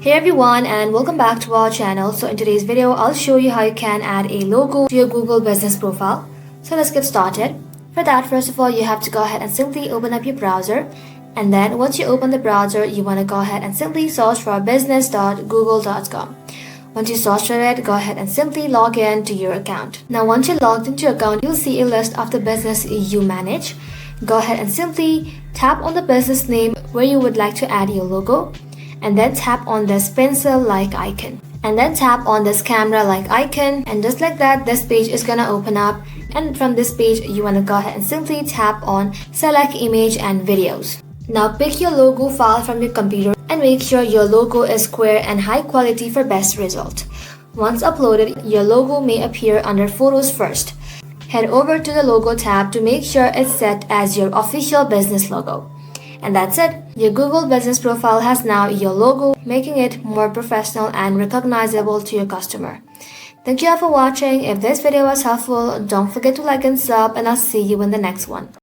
Hey everyone and welcome back to our channel. So in today's video, I'll show you how you can add a logo to your Google business profile. So let's get started. For that, first of all, you have to go ahead and simply open up your browser. And then once you open the browser, you want to go ahead and simply search for business.google.com. Once you search for it, go ahead and simply log in to your account. Now once you're logged into your account, you'll see a list of the business you manage. Go ahead and simply tap on the business name where you would like to add your logo. And then tap on this pencil-like icon. And then tap on this camera-like icon. And just like that, this page is gonna open up. And from this page, you wanna go ahead and simply tap on select image and videos. Now pick your logo file from your computer and make sure your logo is square and high quality for best result. Once uploaded, your logo may appear under photos first. Head over to the logo tab to make sure it's set as your official business logo. And that's it. Your Google business profile has now your logo, making it more professional and recognizable to your customer. Thank you all for watching. If this video was helpful, don't forget to like and sub, and I'll see you in the next one.